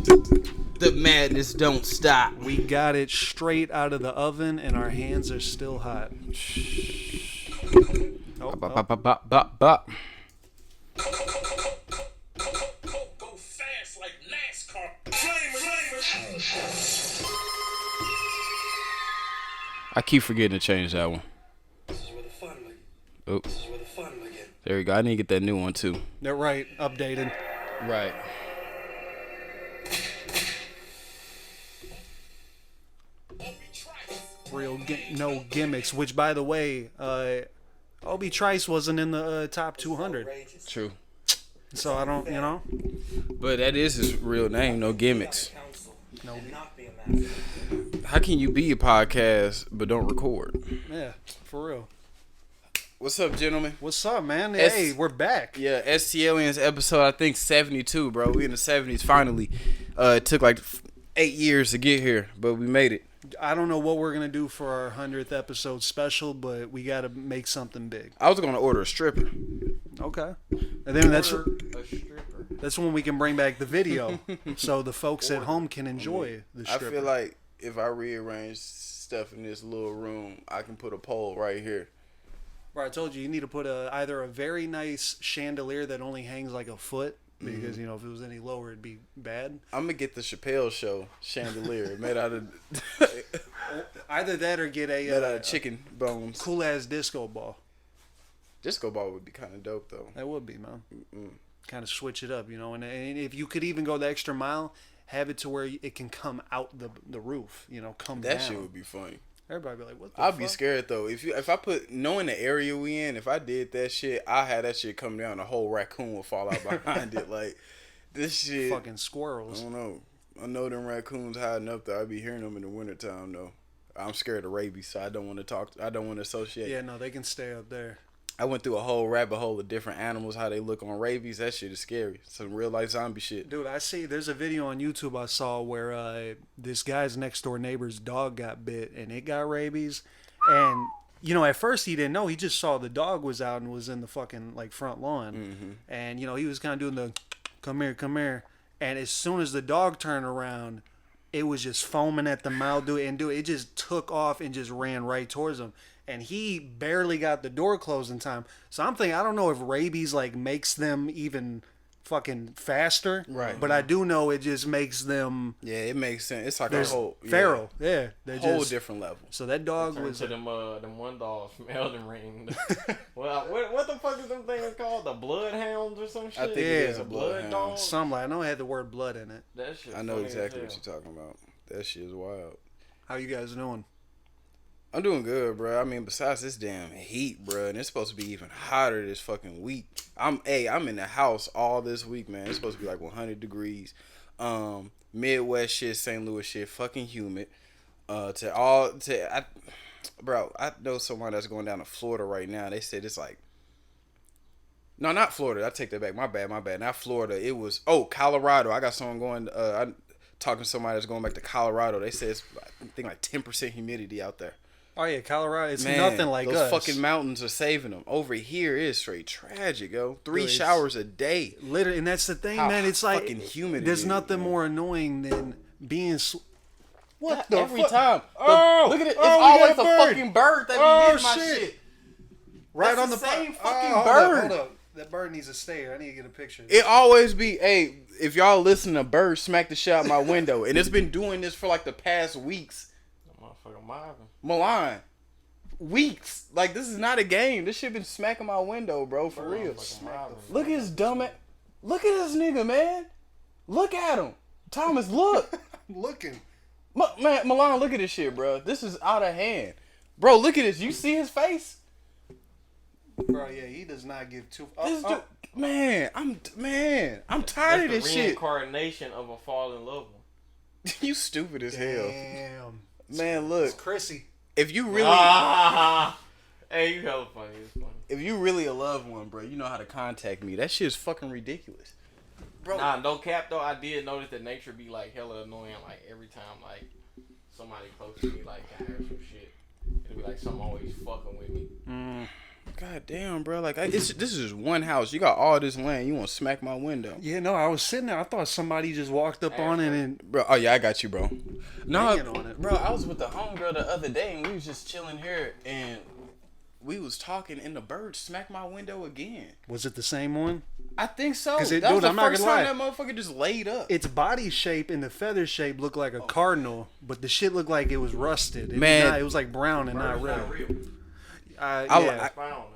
The madness don't stop. We got it straight out of the oven, and our hands are still hot. Oh, Bop, bop, bop, bop, bop, bop. Go fast like NASCAR. I keep forgetting to change that one. This is where the fun begins. Oh, This is where the fun begins. there we go. I need to get that new one too. They're right, updated. Right. Real no gimmicks. Which, by the way, Obi Trice wasn't in the top 200. True. So I don't, But that is his real name. No gimmicks. no. How can you be a podcast but don't record? Yeah, for real. What's up, gentlemen? What's up, man? Hey, we're back. Yeah, STLiens episode, I think 72, bro. We in the 70s finally. It took like 8 years to get here, but we made it. I don't know what we're gonna do for our 100th episode special, but we gotta make something big. I was gonna order a stripper. Okay, and then A stripper. that's when we can bring back the video, so the folks at home can enjoy the I stripper. feel like if I rearrange stuff in this little room, I can put a pole right here. Right, I told you need to put either a very nice chandelier that only hangs like a foot, because if it was any lower it'd be bad. I'm gonna get the Chappelle Show chandelier made out of Either that or get a chicken bones. cool ass disco ball. Disco ball would be kind of dope though. That would be, man. Kind of switch it up, and if you could even go the extra mile, have it to where it can come out the roof, come That down. shit would be funny. Everybody be like, what the I'd fuck? be scared though. If I put knowing the area we in, if I did that shit, I had that shit come down, a whole raccoon would fall out behind it. Like this shit. Fucking I squirrels. don't know. I know them raccoons hiding up there. I be hearing them in the wintertime though. I'm scared of rabies, so I don't want to talk. I don't want to associate. Yeah, no, they can stay up there. I went through a whole rabbit hole of different animals, how they look on rabies. That shit is scary. Some real life zombie shit. Dude, there's a video on YouTube I saw where this guy's next door neighbor's dog got bit and it got rabies. And, at first he didn't know. He just saw the dog was out and was in the fucking, front lawn. And, he was kind of doing the, come here. And as soon as the dog turned around, it was just foaming at the mouth. It just took off and just ran right towards him. And he barely got the door closed in time. So I'm thinking, I don't know if rabies makes them even fucking faster. Right. But I do know it just makes them. Yeah, it makes sense. It's like a whole feral. Yeah. They're whole just different level. So that dog was to them one dogs from Elden Ring. Well, what the fuck is them things called? The Bloodhounds or some shit? I think it is a bloodhound. dog. something. I know it had the word blood in it. That shit. I know funny exactly as what hell. you're talking about. That shit is wild. How you guys doing? I'm doing good, bro. I mean, besides this damn heat, bro, and it's supposed to be even hotter this fucking week. I'm in the house all this week, man. It's supposed to be like 100 degrees. Midwest shit, St. Louis shit, fucking humid. I know someone that's going down to Florida right now. They said it's like, no, not Florida. I take that back. My bad. Not Florida. It was Colorado. I got someone going. I talking to somebody that's going back to Colorado. They said it's I think like 10% humidity out there. Oh yeah, Colorado. It's Man, nothing like those us. fucking mountains are saving them. Over here, it's straight tragic, yo. 3 Dude, showers a day. Literally, and that's the thing, How man. It's like fucking humid it there's is, nothing man. more annoying than being. What the Every fuck? time. Oh, look at it. It's we always got a bird. fucking bird that be Oh, hitting my shit. shit. Right That's on the the same po- fucking hold bird. Up, hold up. That bird needs to stay here. I need to get a picture. It always be, hey, if y'all listen to birds smack the shit out my window, and it's been doing this for like the past weeks. That motherfucker Marvin. Milan. Weeks. Like, this is not a game. This shit been smacking my window, bro, for real. Look at his dumb ass. Look at this nigga, man. Look at him. Thomas, look. Looking. Man, Milan, look at this shit, bro. This is out of hand. Bro, look at this. You see his face? Bro, yeah, he does not give two. This dude, man, I'm tired of this the shit. Reincarnation of a fallen loved one. You stupid as hell. Damn. Man, It's look. Chrissy. If you really Hey, you hella funny. It's funny. if you really a loved one, bro, you know how to contact me. That shit is fucking ridiculous. Bro, Nah, no cap though. I did notice that nature be like hella annoying. Like every time like somebody close to me like I heard some shit, it'll be like something always fucking with me. God damn, bro. Like, this is just one house. You got all this land. You want to smack my window. Yeah, no, I was sitting there. I thought somebody just walked up on it and Bro, oh yeah, I got you, bro. No, Hanging on it. bro, I was with the homegirl the other day, and we was just chilling here, and we was talking, and the bird smacked my window again. was it the same one? I think so. 'Cause That it- was dude, the I'm not first gonna time lie. that motherfucker just laid up. Its body shape and the feather shape looked like a cardinal, but the shit looked like it was rusted. It Man. did not- it was like brown and not red. I Yeah,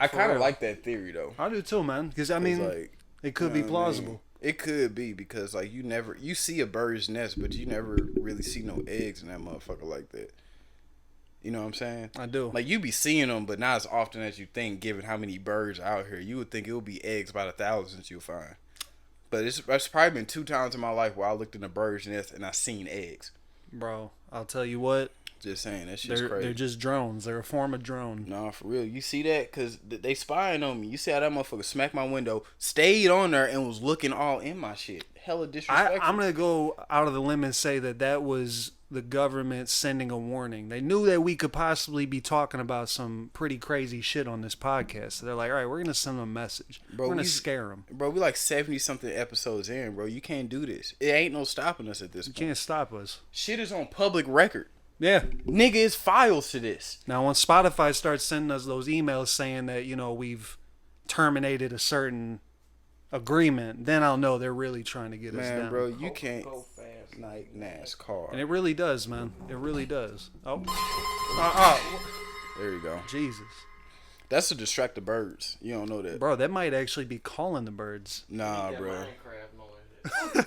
kind of real. like that theory though. I do too, man. Because I mean, Like, it could you be know what I mean? plausible. It could be because like you see a bird's nest, but you never really see no eggs in that motherfucker like that. You know what I'm saying? I do. Like you be seeing them, but not as often as you think. Given how many birds are out here, you would think it would be eggs by the thousands you'll find. But it's probably been 2 times in my life where I looked in a bird's nest and I seen eggs. Bro, I'll tell you what. Just saying, that shit's They're crazy. just drones. They're a form of drone. Nah, for real. You see that? Because they spying on me. You see how that motherfucker smacked my window, stayed on there, and was looking all in my shit. Hella disrespectful. I'm gonna go out of the limb and say that was the government sending a warning. They knew that we could possibly be talking about some pretty crazy shit on this podcast. So they're like, all right, we're gonna send them a message. Bro, we're gonna we- scare them. Bro, we like 70-something episodes in, bro. You can't do this. It ain't no stopping us at this You point. can't stop us. Shit is on public record. Yeah. Nigga, it's files to this. Now, when Spotify starts sending us those emails saying that, we've terminated a certain agreement, then I'll know they're really trying to get us Man, down. bro, you can't. Go fast. Like NASCAR. And it really does, man. It really does. Oh. There you go. Jesus. That's to distract the birds. You don't know that. Bro, that might actually be calling the birds. Nah, That bro. Minecraft noise.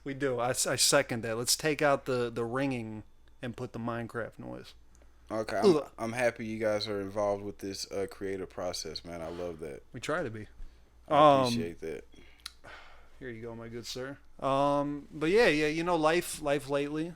We do. I second that. Let's take out the ringing and put the Minecraft noise. Okay, I'm happy you guys are involved with this creative process, man. I love that. We try to be. I appreciate that. Here you go, my good sir. But yeah, life lately.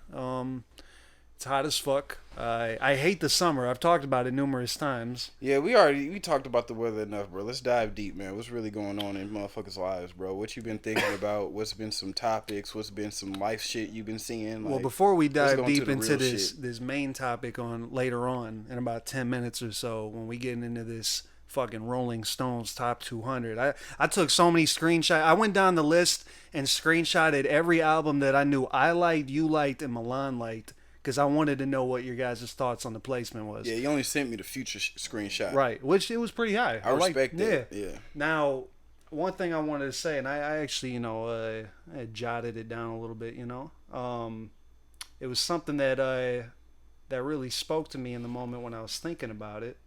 It's hot as fuck. I hate the summer. I've talked about it numerous times. Yeah, we talked about the weather enough, bro. Let's dive deep, man. What's really going on in motherfuckers' lives, bro? What you been thinking about? What's been some topics? What's been some life shit you've been seeing? Well, Like, before we let's dive go deep the into real this shit. this main topic on later on in about 10 minutes or so, when we get into this fucking Rolling Stones top 200, I took so many screenshots. I went down the list and screenshotted every album that I knew I liked, you liked, and Milan liked, because I wanted to know what your guys' thoughts on the placement was. Yeah, you only sent me the future screenshot. Right, which it was pretty high. I respect that. Yeah. Now, one thing I wanted to say, and I actually, I had jotted it down a little bit, it was something that that really spoke to me in the moment when I was thinking about it.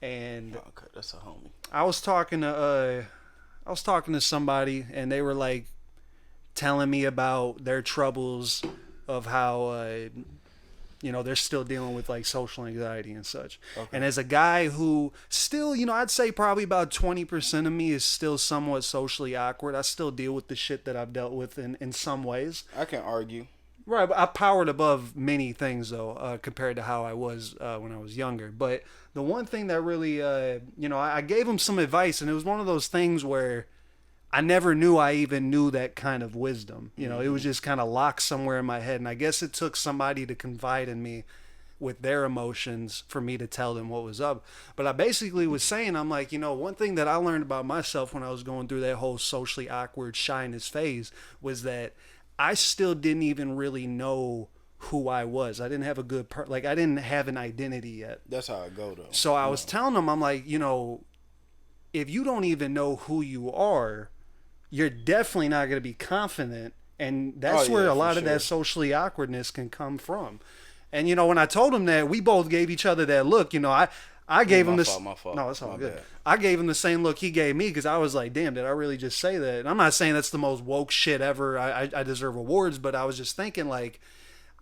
And Okay, that's a homie. I was talking to somebody, and they were like telling me about their troubles of how they're still dealing with like social anxiety and such. Okay. And as a guy who still, I'd say probably about 20% of me is still somewhat socially awkward. I still deal with the shit that I've dealt with in some ways. I can argue. Right, but I powered above many things though, compared to how I was when I was younger. But the one thing that really, I gave him some advice, and it was one of those things where I never knew I even knew that kind of wisdom. It was just kind of locked somewhere in my head, and I guess it took somebody to confide in me with their emotions for me to tell them what was up. But I basically was saying, I'm like, one thing that I learned about myself when I was going through that whole socially awkward shyness phase was that I still didn't even really know who I was. I didn't have a good I didn't have an identity yet. That's how I go though. So I was telling them, I'm like, if you don't even know who you are, you're definitely not going to be confident, and that's where a lot of that socially awkwardness can come from. And when I told him that, we both gave each other that look. I gave him this. My fault. No, it's all My good. bad. I gave him the same look he gave me, because I was like, damn, did I really just say that? And I'm not saying that's the most woke shit ever. I deserve awards, but I was just thinking, like,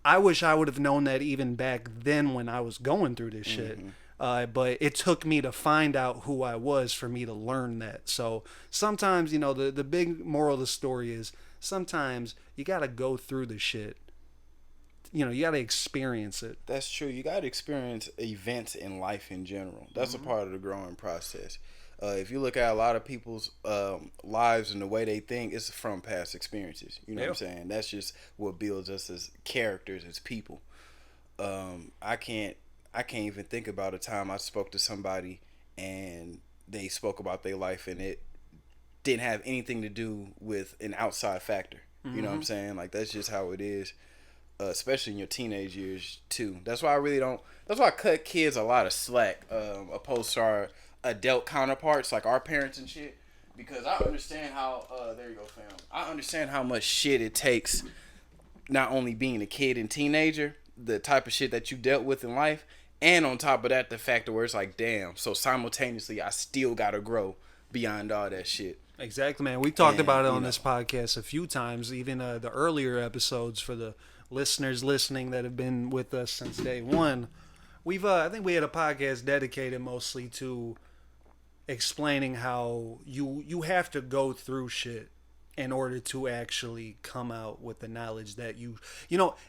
I wish I would have known that even back then when I was going through this shit. But it took me to find out who I was for me to learn that. So sometimes, the big moral of the story is sometimes you got to go through the shit. You got to experience it. That's true. You got to experience events in life in general. That's a part of the growing process. If you look at a lot of people's lives and the way they think, it's from past experiences. You know what I'm saying? That's just what builds us as characters, as people. I can't even think about a time I spoke to somebody and they spoke about their life, and it didn't have anything to do with an outside factor. You know what I'm saying? Like, that's just how it is, especially in your teenage years too. That's why I really don't. That's why I cut kids a lot of slack, opposed to our adult counterparts, like our parents and shit. Because I understand how. There you go, fam. I understand how much shit it takes, not only being a kid and teenager, the type of shit that you dealt with in life, and on top of that, the factor where it's like, damn. So simultaneously, I still gotta grow beyond all that shit. Exactly, man. We talked And, about it you on know. this podcast a few times, even the earlier episodes for the listeners listening that have been with us since day one. We've I think we had a podcast dedicated mostly to explaining how you have to go through shit in order to actually come out with the knowledge that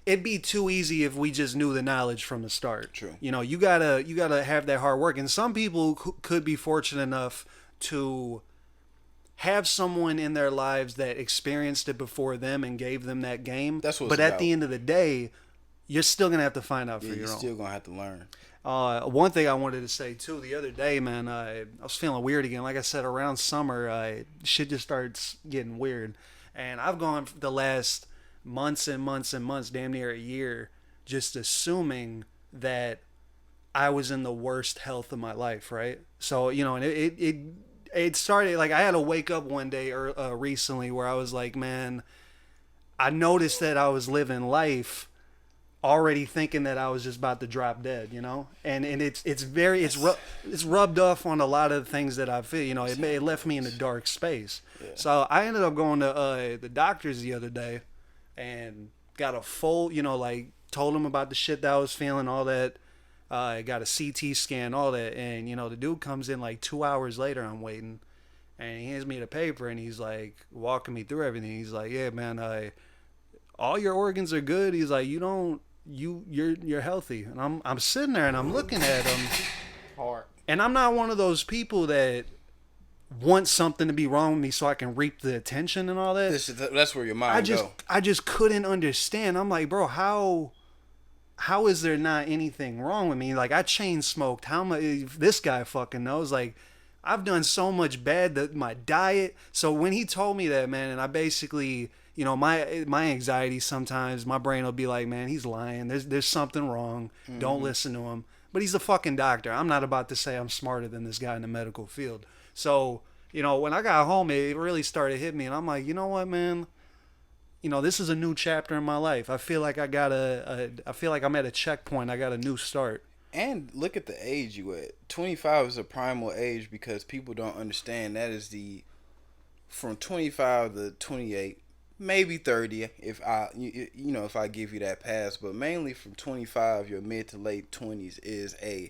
it'd be too easy if we just knew the knowledge from the start. True. You gotta have that hard work, and some people could be fortunate enough to have someone in their lives that experienced it before them and gave them that game. That's what but it's at about. the end of the day, you're still gonna have to find out for Yeah, your you're own. still gonna have to learn. One thing I wanted to say too, the other day, man, I was feeling weird again. Like I said, around summer, shit just starts getting weird, and I've gone for the last months and months and months, damn near a year, just assuming that I was in the worst health of my life, right? So and it started like I had to wake up one day recently where I was like, man, I noticed that I was living life already thinking that I was just about to drop dead, and it's rubbed off on a lot of things that I feel, it left me in a dark space. Yeah. So I ended up going to the doctors the other day and got a full, told them about the shit that I was feeling, all that. I got a CT scan, all that, and the dude comes in like 2 hours later. I'm waiting, and he hands me the paper, and he's like walking me through everything. He's like, "Yeah, man, all your organs are good." He's like, "You're healthy," and I'm sitting there and I'm looking at him, Hard. and I'm not one of those people that want something to be wrong with me so I can reap the attention and all that. That's where your mind go. I just couldn't understand. I'm like, bro, how is there not anything wrong with me? Like, I chain smoked. How much? This guy fucking knows. Like, I've done so much bad that my diet. So when he told me that, man, and I basically, my anxiety sometimes, my brain will be like, man, he's lying. There's something wrong. Mm-hmm. Don't listen to him. But he's a fucking doctor. I'm not about to say I'm smarter than this guy in the medical field. So, when I got home, it really started hitting me, and I'm like, you know what, man? This is a new chapter in my life. I feel like I feel like I'm at a checkpoint. I got a new start. And look at the age you at. 25 is a primal age because people don't understand that is from 25 to 28, maybe 30 if I give you that pass, but mainly from 25, your mid to late 20s is a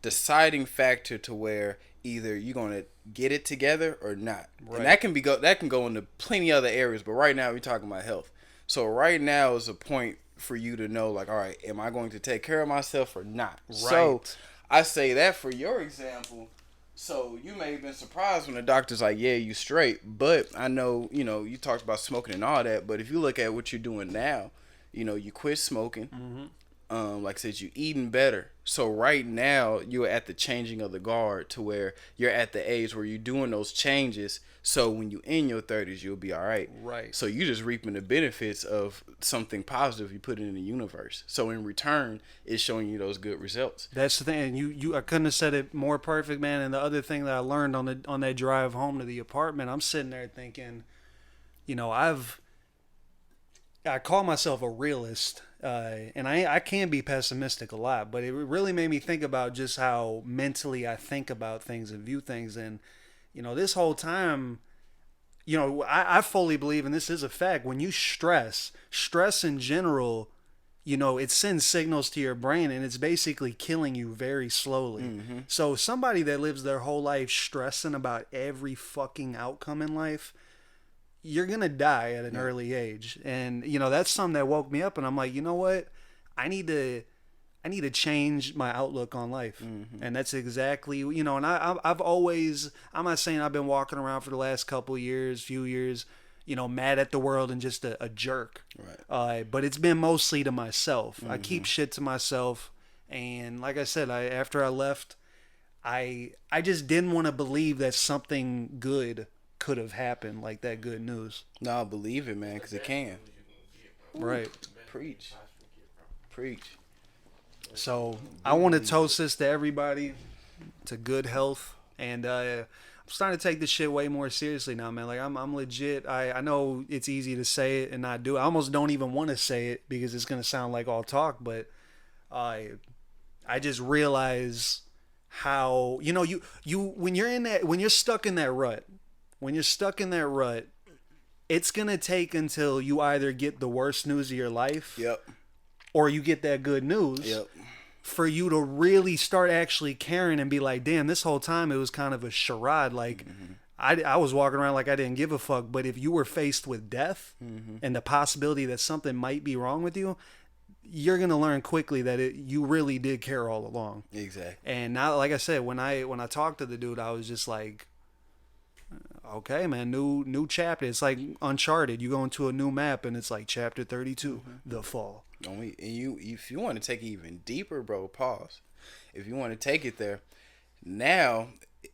deciding factor to where either you're going to get it together or not. Right. And that can go into plenty other areas, but right now we're talking about health. So right now is a point for you to know, like, all right, am I going to take care of myself or not? Right. So I say that for your example. So you may have been surprised when the doctor's like, yeah, you straight. But I know, you talked about smoking and all that. But if you look at what you're doing now, you quit smoking. Mm-hmm. Like I said, you eating better. So right now you're at the changing of the guard to where you're at the age where you're doing those changes. So when you in your 30s, you'll be all right. Right. So you just reaping the benefits of something positive you put in the universe. So in return, it's showing you those good results. That's the thing. And I couldn't have said it more perfect, man. And the other thing that I learned on that drive home to the apartment, I'm sitting there thinking, I call myself a realist, and I can be pessimistic a lot, but it really made me think about just how mentally I think about things and view things. And, this whole time, I fully believe, and this is a fact, when you stress in general, it sends signals to your brain, and it's basically killing you very slowly. Mm-hmm. So somebody that lives their whole life stressing about every fucking outcome in life, you're going to die at an early age. And, that's something that woke me up, and I'm like, you know what? I need to change my outlook on life. Mm-hmm. And that's exactly, and I've always, I'm not saying I've been walking around for the last few years, mad at the world and just a jerk. Right. But it's been mostly to myself. Mm-hmm. I keep shit to myself. And like I said, after I left, I just didn't want to believe that something good could have happened, like that good news. No, believe it, man, because it can. Right. Preach. Preach. So I want to toast this to everybody, to good health, and I'm starting to take this shit way more seriously now, man. Like I'm legit. I know it's easy to say it and not do it. I almost don't even want to say it because it's gonna sound like all talk, but I just realize how you when you're stuck in that rut, it's gonna take until you either get the worst news of your life, Yep. or you get that good news. Yep. For you to really start actually caring and be like, damn, this whole time it was kind of a charade. Like, I was walking around like I didn't give a fuck. But if you were faced with death and the possibility that something might be wrong with you, you're gonna learn quickly that you really did care all along. Exactly. And now, like I said, when I talked to the dude, I was just like, okay, man, new chapter. It's like Uncharted. You go into a new map and it's like chapter 32, the fall. If you want to take it even deeper, bro, pause. If you want to take it there, now,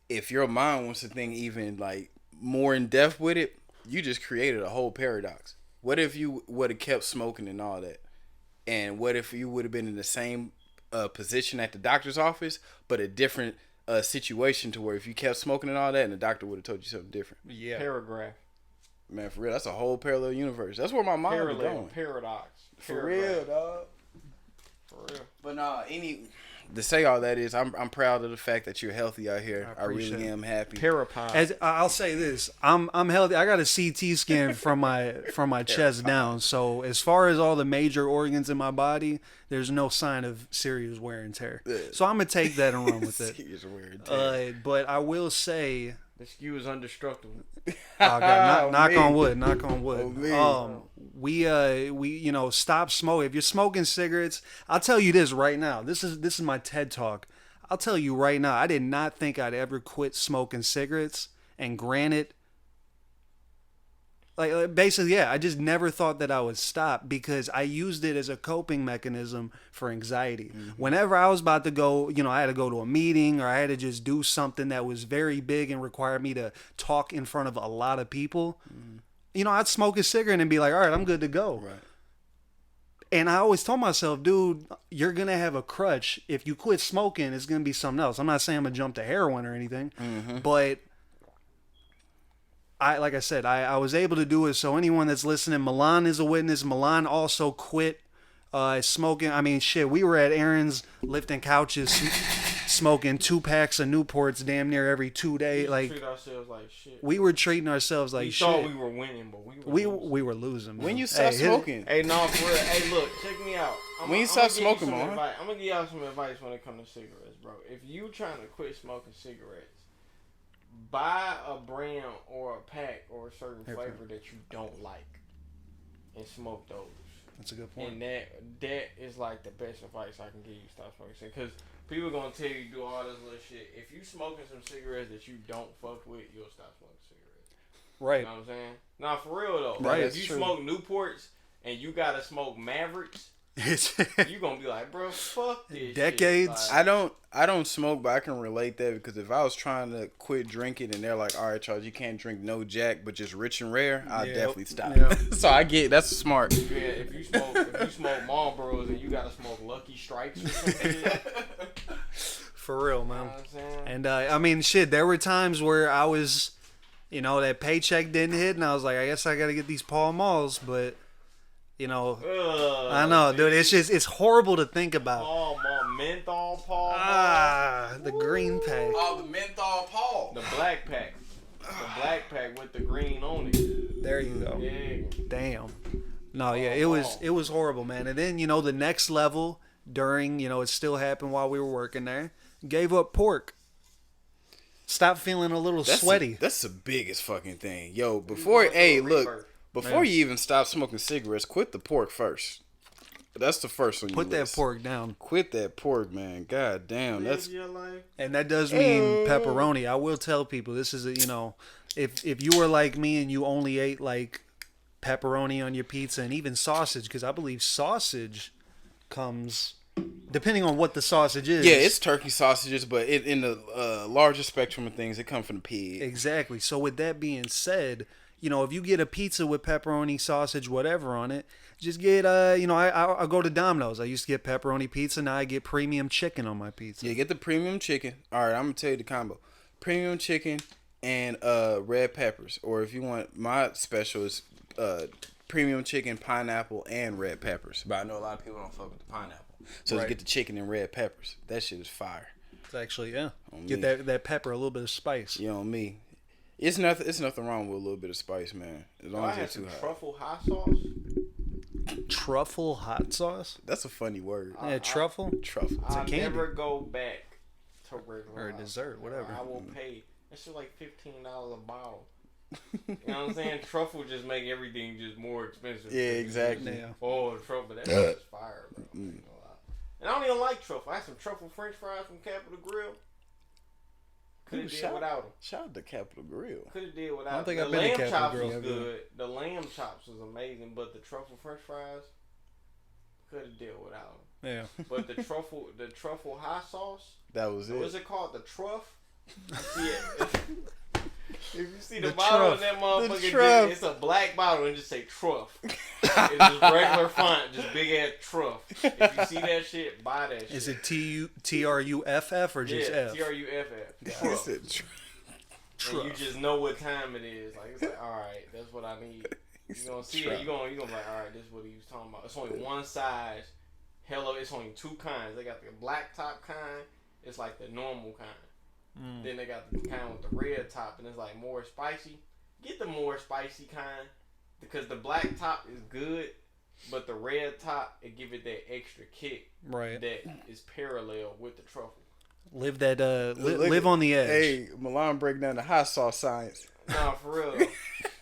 if your mind wants to think even like more in depth with it, you just created a whole paradox. What if you would have kept smoking and all that? And what if you would have been in the same position at the doctor's office, but a different situation to where if you kept smoking and all that, and the doctor would have told you something different? Yeah. Paragraph. Man, for real, that's a whole parallel universe. That's where my mind is going. Paradox. For real, dog. For real. But to say all that is, I'm proud of the fact that you're healthy out here. I appreciate really am happy. Parapod. As I'll say this, I'm healthy. I got a CT scan from my chest down. So as far as all the major organs in my body, there's no sign of serious wear and tear. So I'm gonna take that and run with it. Serious wear and tear. But I will say, The skew is indestructible. oh God, knock on wood. Knock on Oh, wood. man. We stop smoking. If you're smoking cigarettes, I'll tell you this right now. This is my TED talk. I'll tell you right now. I did not think I'd ever quit smoking cigarettes. And granted, like basically, yeah, I just never thought that I would stop because I used it as a coping mechanism for anxiety. Whenever I was about to go, I had to go to a meeting or I had to just do something that was very big and required me to talk in front of a lot of people. I'd smoke a cigarette and be like, all right, I'm good to go. Right. And I always told myself, dude, you're going to have a crutch. If you quit smoking, it's going to be something else. I'm not saying I'm going to jump to heroin or anything, but like I said, I was able to do it. So anyone that's listening, Milan is a witness. Milan also quit smoking. I mean, shit, we were at Aaron's lifting couches, smoking 2 packs of Newports damn near every 2 days. Like, treat ourselves like shit. we were treating ourselves like We shit. thought we were winning, but we were losing. When man. you stop Hey, smoking, Hey, no, for real. Hey, look, check me out. When you stop smoking, man. I'm gonna give y'all some advice when it comes to cigarettes, bro. If you trying to quit smoking cigarettes, buy a brand or a pack or a certain flavor that you don't like, and smoke those. That's a good point. And that is like the best advice I can give you. Stop smoking cigarettes, because people gonna tell you do all this little shit. If you smoking some cigarettes that you don't fuck with, you'll stop smoking cigarettes. Right. You know what I'm saying? Nah, for real though. Right, If that's you true. smoke Newports and you gotta smoke Mavericks, you gonna be like, bro, fuck this. Decades. Shit. Like, I don't smoke, but I can relate that because if I was trying to quit drinking and they're like, all right, Charles, you can't drink no Jack, but just Rich and Rare, I'd definitely stop. Yeah. So I get that's smart. yeah, if you smoke Marlboros and you gotta smoke Lucky Strikes or something, For real, you know man. what I'm saying? And I mean, shit, there were times where I was, that paycheck didn't hit, and I was like, I guess I got to get these Pall Malls, but I know, dude. It's horrible to think about. Paul Mall, menthol Paul Mall. The green pack. Oh, the menthol Paul. The black pack. The black pack with the green on it. There you go. Yeah. Damn. No, yeah, it was horrible, man. And then the next level during it still happened while we were working there. Gave up pork. Stopped feeling a little sweaty. That's the biggest fucking thing, yo. Before you even stop smoking cigarettes, quit the pork first. That's the first one. Put that pork down. Quit that pork, man. God damn, that's Live your life. And that does mean pepperoni. I will tell people this is if you were like me and you only ate like pepperoni on your pizza and even sausage, because I believe sausage comes Depending on what the sausage is. Yeah, it's turkey sausages, but in the larger spectrum of things, it comes from the pig. Exactly. So with that being said, you know, if you get a pizza with pepperoni, sausage, whatever on it, just get I go to Domino's. I used to get pepperoni pizza. Now I get premium chicken on my pizza. Yeah, get the premium chicken. All right, I'm gonna tell you the combo: premium chicken and red peppers. Or if you want, my special is premium chicken, pineapple, and red peppers. But I know a lot of people don't fuck with the pineapple, so Right. just get the chicken and red peppers. That shit is fire. It's actually get me. that pepper, a little bit of spice. You know me. It's nothing wrong with a little bit of spice, man. As long I as had it's too some hot. truffle hot sauce. Truffle hot sauce. That's a funny word. Yeah, truffle Truffle. a I'll candy. never go back to regular Or a hot dessert, sauce. whatever. I will pay. That shit like $15 a bottle. You know what I'm saying? Truffle just make everything just more expensive. Yeah, exactly. Yeah. Oh, the truffle, that shit is fire, bro. And I don't even like truffle. I had some truffle French fries from Capitol Grill. Could have did without them. Shout out to Capitol Grill. Could have did without I don't think them. I've The been to lamb Capitol chops Grill. was good. The lamb chops was amazing, but the truffle French fries could have did without them. Yeah. But the truffle hot sauce. That was it. What's it called? The truff? See it. If you see the, The bottle of truff. that motherfucker, The truff. it's a black bottle and just say truff. It's just regular font, just big ass truff. If you see that shit, buy that shit. Is it TRUFF or just yeah, F? TRUFF. He Truff. said And you just know what time it is. Like it's like, all right, that's what I need. You gonna see it? You gonna be like, all right, this is what he was talking about. It's only one size. Hello, it's only two kinds. They got the black top kind. It's like the normal kind. Then they got the kind with the red top, and it's like more spicy. Get the more spicy kind because the black top is good, but the red top it give it that extra kick Right. that is parallel with the truffle. Live that Look live at- on the edge. Hey, Milan break down the hot sauce science. Nah, for real.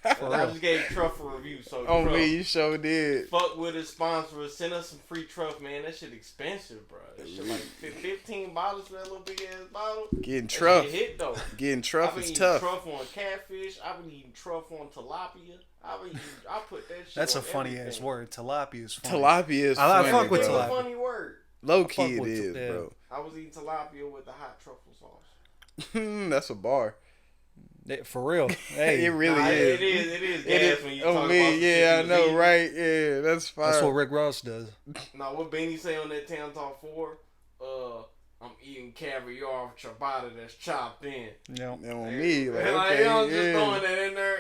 I just gave truffle review, so On truff, me, you sure did. fuck with us, sponsor us, send us some free truff, man. That shit expensive, bro. That shit like $15 for that little big ass bottle. Getting That truff. shit hit though. Getting I've truff been is eating tough. truff on catfish. I've been eating truff on tilapia. I put that shit. That's a on funny everything. ass word. Tilapia is funny. Tilapia is I funny, fuck with It's bro. a tilapia. funny word. Low fuck key it with is, yeah. bro. I was eating tilapia with the hot truffle sauce. That's a bar. For real. Hey, It really Nah, is. It is It gas is. when you Oh talk about me, some yeah, shit I you was know, eating. right? Yeah, that's fine. that's what Rick Ross does. Now, what Benny say on that Town Talk 4? I'm eating caviar with ciabatta that's chopped in. Yeah. And on me, like, Like, okay, you know, just yeah. throwing that in there.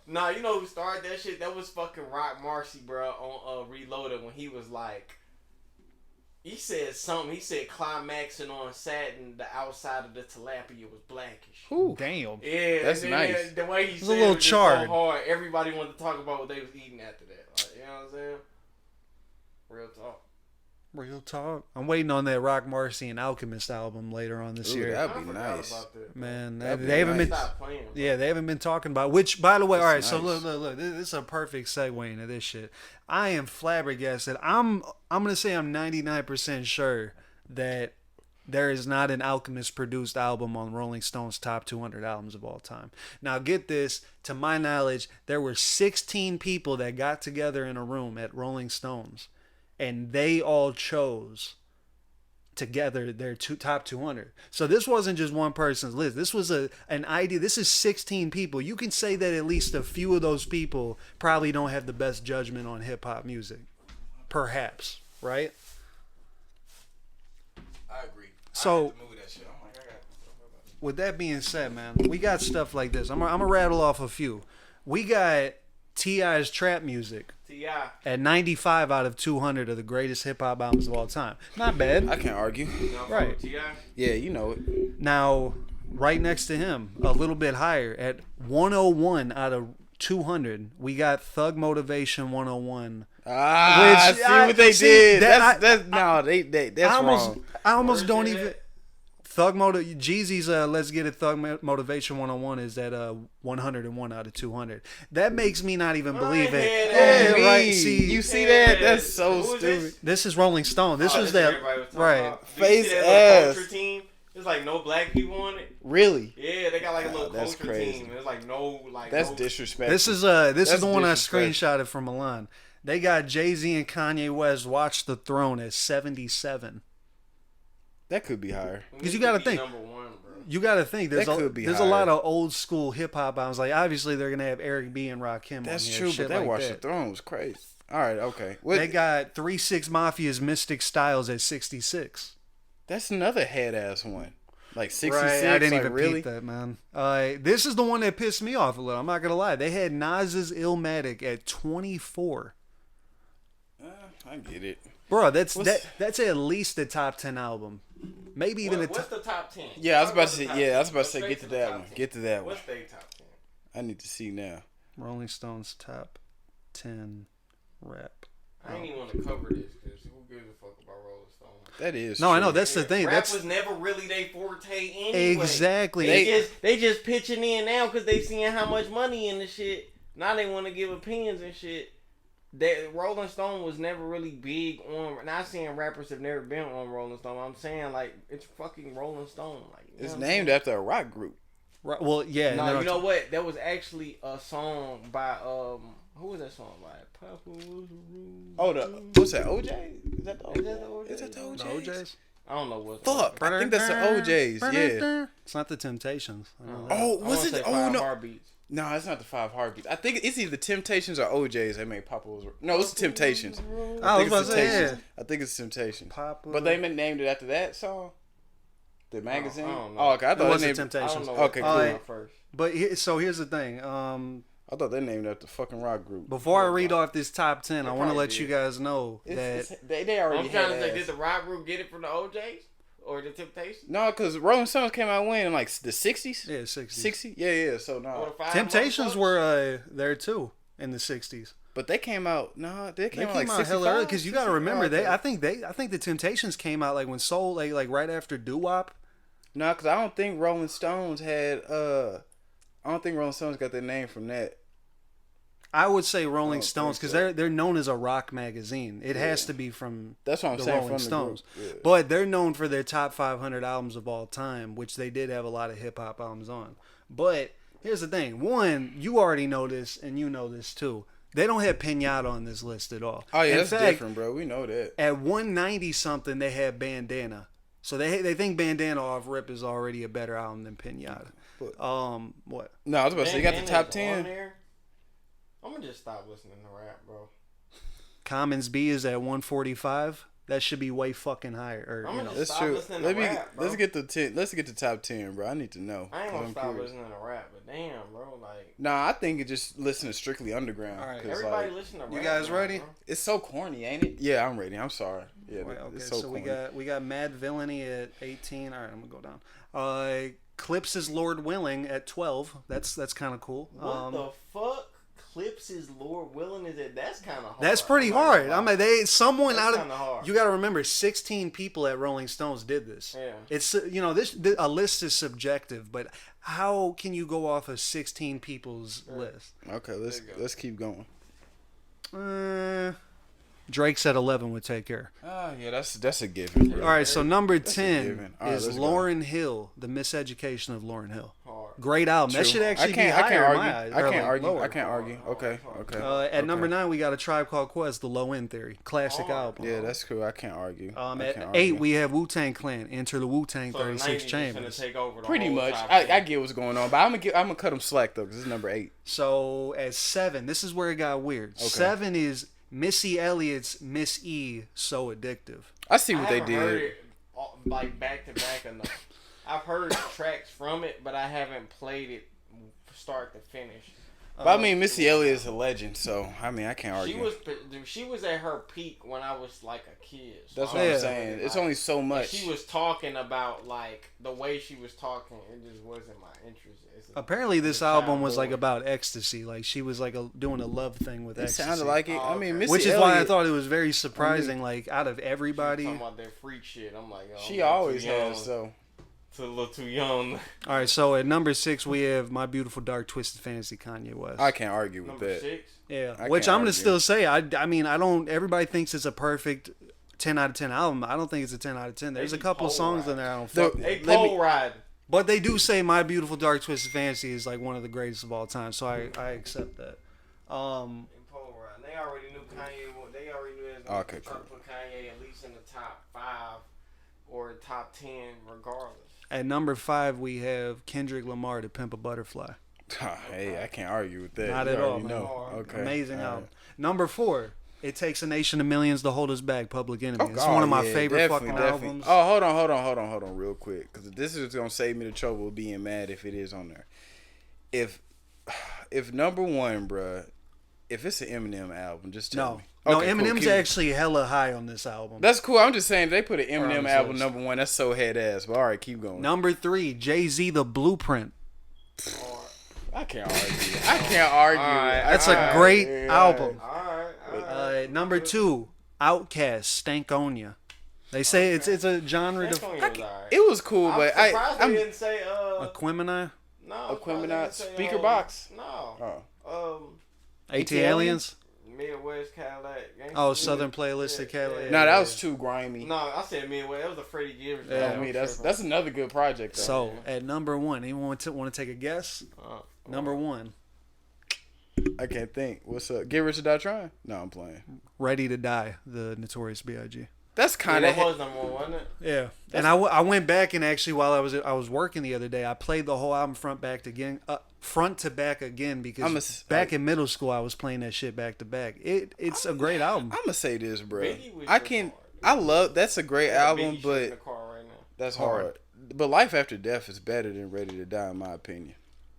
Nah, you know who started that shit? That was fucking Rock Marcy, bro, on Reloaded when he was like, he said something. He said climaxing on satin, the outside of the tilapia was blackish. Ooh. Damn. Yeah, That's and then nice. The way he It's a said little it was just charred. so hard. Everybody wanted to talk about what they was eating after that. Like, you know what I'm saying? Real talk. Real talk. I'm waiting on that Rock Marcy and Alchemist album later on this Ooh, year. that'd I be forgot nice. about that. Man, That'd be they haven't nice. been. Stop playing. Bro. Yeah, they haven't been talking about. Which, by the way, all right. That's So nice. look. This is a perfect segue into this shit. I am flabbergasted. I'm gonna say I'm 99% sure that there is not an Alchemist produced album on Rolling Stone's top 200 albums of all time. Now, get this. To my knowledge, there were 16 people that got together in a room at Rolling Stones, and they all chose together their top 200. So this wasn't just one person's list. This was an idea. This is 16 people. You can say that at least a few of those people probably don't have the best judgment on hip hop music. Perhaps, right? I agree. So- I had to move that shit. I'm like, I got. With that being said, man, we got stuff like this. I'm gonna rattle off a few. We got T.I.'s trap music T.I. at 95 out of 200 of the greatest hip hop albums of all time. Not bad. I can't argue. Right. T.I. Yeah, you know it. Now, right next to him, a little bit higher, at 101 out of 200, we got Thug Motivation 101. Ah, Which, see I- what they see, did. that- That's no, that's wrong. I almost Where's don't it even. at? Jeezy's Let's Get It Motivation 101 is at 101 out of 200. That makes me not even believe it. Yeah, Yeah, right. Me. See, you see that? Yeah. That's so Who is stupid. this? this is Rolling Stone. This Oh, was this that everybody was talking right. about. Did you Face see that little ass. culture team? There's like no black people on it. Really? Yeah, they got like a little that's culture crazy. team. There's like no like. That's no, disrespectful. This is the That's one I disrespectful. screenshotted from Milan. They got Jay-Z and Kanye West Watch the Throne at 77. That could be higher. Because you got to think. Number one, bro. You got to think. There's, That could be there's a higher. lot of old school hip hop albums. Like, obviously, they're going to have Eric B. and Rakim That's on here. true, shit but that like Watch the that. Throne was crazy. All right, okay. What, They got 3-6 Mafia's Mystic Styles at 66. that's another head ass one. Like 66. Right, I didn't like, even really? peep that, man. This is the one that pissed me off a little. I'm not gonna lie. They had Nas's Illmatic at 24. I get it. Bro, that's What's- that's at least the top 10 album. Maybe even a What's top. the top 10? Yeah, I was about to say. Talk Yeah, I was the about to top say. 10. Get to Let's that the one. top Get to that 10. one. What's their top 10? I need to see now. Rolling Stones top 10 rap. I ain't even want to cover this because who gives a fuck about Rolling Stone? That is. No, I know true. that's the thing. Rap That's was never really their forte anyway. exactly. They just pitching in now because they seeing how much money in the shit. Now they want to give opinions and shit. That Rolling Stone was never really big on. Not saying rappers have never been on Rolling Stone. I'm saying like it's fucking Rolling Stone. Like you know It's what I'm named saying? after a rock group. Right, well, yeah. No, no, you know what? That was actually a song by who was that song by? Papa was a rule. Oh, what's that? OJ? Is that the Is that the OJ? Is that the OJs? The OJs? I don't know what. Fuck, I think that's the OJs. Yeah. It's not the Temptations. I know that. Oh, was it? Oh no. Heartbeats. No, it's not the Five Heartbeats. I think it's either the Temptations or OJs that made Papa was. No, it's the Temptations. I was think about it's to say, Temptations. I think it's Temptations. Papa. But they named it after that song. The magazine. I don't know. Oh, okay. I It thought was they the named. I Temptations. don't know. Okay, what cool. came out first. But so here's the thing. I thought they named it after the fucking rock group. Before I read off this top 10, I want to probably let you did. guys know that They already I'm trying had to say, ass. did the rock group get it from the OJs or the Temptations? No, because Rolling Stones came out when in like the 60s? yeah, 60s. 60? Yeah. So Or no. the Five Temptations Motherfuckers? were there too in the 60s. But they came out. No, they They came out came like out 65? hella early because you got to remember Okay. I think the Temptations came out like when soul like right after doo wop. No, because I don't think Rolling Stones had. I don't think Rolling Stones got their name from that. I would say Rolling don't Stones think because so. they're known as a rock magazine. It has to be from That's what I'm the saying. Rolling from Stones. The group. Yeah. But they're known for their top 500 albums of all time, which they did have a lot of hip hop albums on. But here's the thing: one, you already know this, and you know this too. They don't have Pinata on this list at all. Oh yeah, In that's fact, different, bro. We know that. At 190 something, they have Bandana. So they think Bandana off rip is already a better album than Pinata. But- What? No, I was about to say you got the Bandana's top on 10. there. I'm gonna just stop listening to rap, bro. Commons B is at 145. That should be way fucking higher. Or, I'm you gonna know. just That's stop true. listening Let to me rap, bro. let's get the 10. Let's get the top 10, bro. I need to know. I ain't 'cause gonna I'm stop curious. listening to rap, but damn, bro, like Nah, I think it just listen to strictly underground. All right, 'cause, everybody like, listen to rap. you guys now, ready? bro. it's so corny, ain't it? Yeah, I'm ready. I'm sorry. Yeah, Wait, okay, it's so, so corny. we got Mad Villainy at 18. All right, I'm gonna go down. Clips is Lord Willing at 12. That's kind of cool. What the fuck? Clips is Lord Willing is it? That's kind of hard. That's pretty I'm not hard. gonna I lie. mean, someone That's out kinda of hard. you got to remember, 16 people at Rolling Stones did this. Yeah. It's a list is subjective, but how can you go off of 16 people's list? Okay, let's keep going. Drake's at 11 would take care. Oh yeah, that's a given. Bro. All right, so number a 10 given. All right, is let's go. Lauryn Hill, The Miseducation of Lauryn Hill. Hard. Great album. That True. should actually be I higher can't in argue. my eyes. I or, can't like, argue. lower. I can't argue. Okay. At Okay. number 9, we got A Tribe Called Quest, The Low End Theory. Classic album. Yeah, that's cool. I can't argue. I At can't 8, argue. we have Wu-Tang Clan, Enter the Wu-Tang So the 36 90s is gonna Chambers. take over the Pretty whole much. top I 10. get what's going on, but I'm gonna cut them slack though, because it's number 8. So at 7, this is where it got weird. 7 is Missy Elliott's Miss E, So Addictive. I see what I they haven't heard did. it like back to back enough. I've heard tracks from it, but I haven't played it start to finish. But I mean, Missy Elliott is a legend, so I mean, I can't argue. She was at her peak when I was like a kid. So That's I what Yeah. I'm was saying. really, It's like- only so much. She was talking about like the way she was talking. It just wasn't my interest. Apparently, this As a child album was like boy. about ecstasy. Like she was like doing a love thing with It ecstasy. sounded like it. Oh, I mean, okay. Missy Which is Elliott, why I thought it was very surprising. Like out of She everybody. talking about that freak shit. I'm like, oh, she I'm always too young, has. So a little too young. All right, so at number 6 we have My Beautiful Dark Twisted Fantasy, Kanye West. I can't argue with Number that. 6. Yeah, I which can't I'm gonna argue. still say. I mean, I don't. Everybody thinks it's a perfect 10 out of 10 album. I don't think it's a 10 out of 10. There's They a be couple songs polarized. in there I don't The- fuck with. They Let me- pole ride. But they do say My Beautiful Dark Twisted Fantasy is like one of the greatest of all time, so I accept that. They pole ride. They already knew Kanye. They already knew that. Okay, Trying to cool. put Kanye at least in the top 5 or top 10, regardless. At number 5, we have Kendrick Lamar to Pimp a Butterfly. Hey, I can't argue with that. Not You at all, already man. know. Okay. Amazing All album. right. Number 4, It Takes a Nation of Millions to Hold Us Back, Public Enemy. Oh, It's one of my yeah, favorite definitely, fucking definitely. albums. Oh, hold on, real quick, because this is gonna save me the trouble of being mad if it is on there. If number 1, bruh, if it's an Eminem album, just tell me. No, Okay, cool, Eminem's keep- actually hella high on this album. That's cool. I'm just saying, if they put an on Eminem this album list. number 1, that's so head ass. But all right, keep going. Number 3, Jay-Z, The Blueprint. I can't argue. I can't argue. That's a great album. Alright. Number 2, Outkast, Stank On Ya. They say it's a genre That's to gonna be alright. It was cool, I'm but surprised I'm they didn't say Aquemini, no. Aquemini Say, speaker box. No. Oh. AT-Aliens. Midwest Cadillac. Gangsta Oh, Music. Southern Playlist of Cadillac. No, that was too grimy. No, I said Midwest. That was a Freddie Gibbs. Yeah. I mean, that's another good project. Though. So at number 1, anyone want to take a guess? Number 1, I can't think. What's up? Get Rich or Die Trying? No, I'm playing. Ready to Die, the Notorious B.I.G. That's kind of. That was number 1, wasn't it? Yeah, and I went back and actually while I was working the other day, I played the whole album front to back again because back in middle school I was playing that shit back to back. It's a great album. I'm gonna say this, bro. Biggie was I just can. hard. I love. That's a great album, Biggie shit in the but car right now. that's hard. But Life After Death is better than Ready to Die, in my opinion.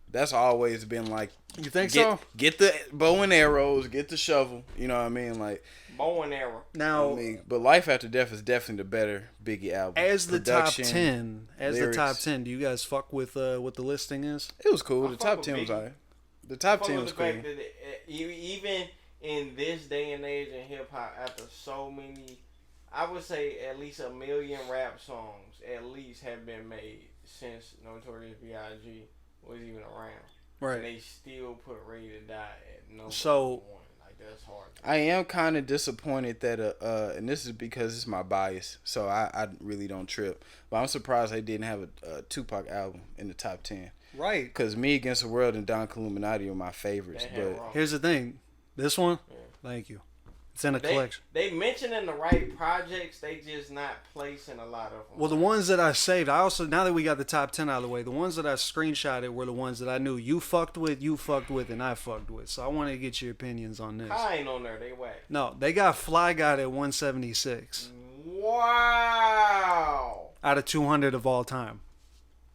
That's always been like. You think so? Get the bow and arrows. Get the shovel. You know what I mean? Like. Bow and arrow. Now, I mean, but Life After Death is definitely the better Biggie album. as the Production, top lyrics. 10, do you guys fuck with what the listing is? It was cool. I The fuck top with 10 was Biggie. alright. The top Fuck 10 with was the cool. fact that even in this day and age in hip hop, after so many, I would say at least 1 million rap songs at least have been made since Notorious B.I.G. was even around. Right. And they still put Ready to Die at number So- 1. Like, that's hard. I am kind of disappointed that and this is because it's my bias, so I really don't trip. But I'm surprised they didn't have a Tupac album in the top 10. Right. Because Me Against the World and Don Illuminati are my favorites. That had But wrong. Here's the thing. This one, thank you. It's in a collection. They mentioned in the right projects, they just not placing a lot of them. Well, the ones that I saved, I also, now that we got the top 10 out of the way, the ones that I screenshotted were the ones that I knew you fucked with, and I fucked with. So I wanted to get your opinions on this. I ain't on there. They whack. No, they got Fly God at 176 Wow. out of 200 of all time.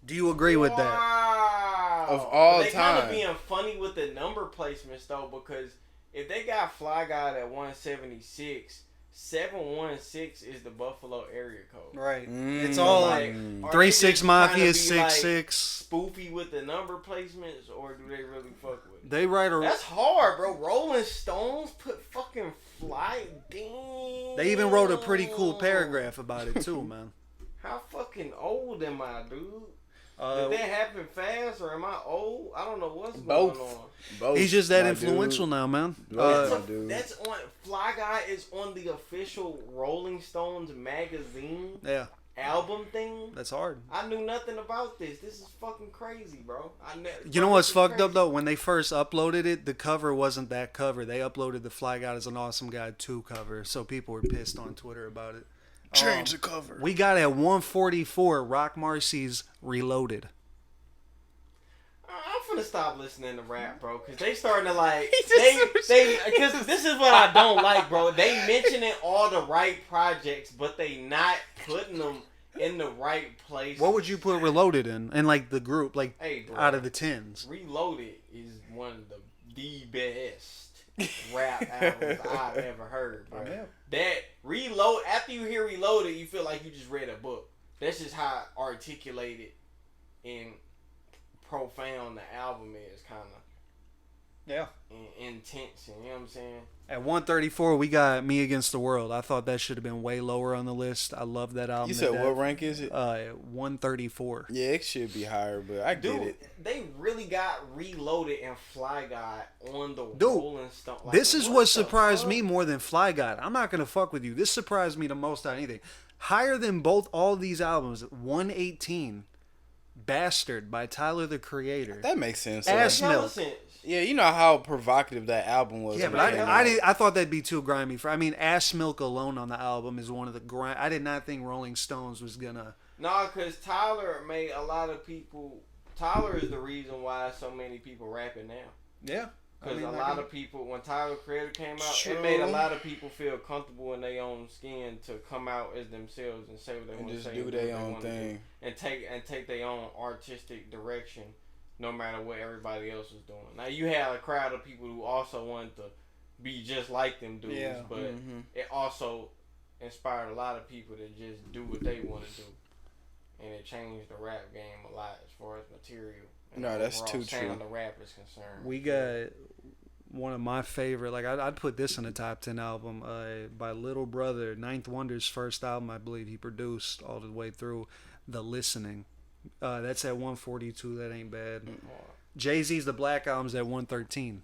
Do you agree with that? Wow. Of all they kind of time. being funny with the number placements though, because if they got Fly God at 176, 716 is the Buffalo area code. Right. Mm. It's all Like, like are 3 they 6 just trying to Mafia, be, 6 like, 6. spoofy with the number placements, or do they really fuck with it? They write a. That's hard, bro. Rolling Stones put fucking Fly. Damn. They even wrote a pretty cool paragraph about it too, man. How fucking old am I, dude? Did that happen fast, or am I old? I don't know what's Both. going on. both, He's just that my influential dude. now, man. Both. Dude. That's on Fly Guy is on the official Rolling Stones magazine Yeah, album thing. that's hard. I knew nothing about this. This is fucking crazy, bro. You know what's fucked up though? When they first uploaded it, the cover wasn't that cover. They uploaded the Fly God is an Awesome Guy 2 cover, so people were pissed on Twitter about it. Change the cover. We got at 144 Rock Marcy's Reloaded. I'm finna stop listening to rap, bro, because they starting to like just because this is what I don't like, bro. They mentioning all the right projects, but they not putting them in the right place. What would you put Reloaded in? And like the group, like Hey, bro. out of the 10s. Reloaded is one of the best rap albums I've ever heard, bro. Yeah. That Reload, after you hear Reloaded, you feel like you just read a book. That's just how articulated and profound the album is, kind of. Yeah. Intense, you know what I'm saying? At 134, we got Me Against the World. I thought that should have been way lower on the list. I love that album. You said what rank is it? 134. Yeah, it should be higher, but I get Dude, it. they really got Reloaded and Fly Guy on the Dude, Rolling Stone. Like, This is what the surprised fuck? me more than Fly God. I'm not gonna fuck with you. This surprised me the most out of anything. Higher than all of these albums. 118. Bastard by Tyler the Creator. That makes sense. Ass Hella Milk. sense. Yeah, you know how provocative that album was. Yeah, when but it came out. I thought that'd be too grimy for. I mean, Ass Milk alone on the album is one of the grind. I did not think Rolling Stones was gonna. No, because Tyler made a lot of people. Tyler is the reason why so many people rapping now. Yeah. Because a lot of people, when Tyler Creator came out, True. it made a lot of people feel comfortable in their own skin to come out as themselves and say what they And want to just say, do and their what they own wanna thing. do, and take their own artistic direction, no matter what everybody else was doing. Now you had a crowd of people who also wanted to be just like them dudes, Yeah. but Mm-hmm. it also inspired a lot of people to just do what they want to do, and it changed the rap game a lot as far as material. And No, the that's overall too sound true. of the rap is concerned. We got one of my favorite. Like I'd put this in a top 10 album by Little Brother, Ninth Wonder's first album. I believe he produced all the way through. The Listening. That's at 142. That ain't bad. Jay-Z's The Black Album's at 113.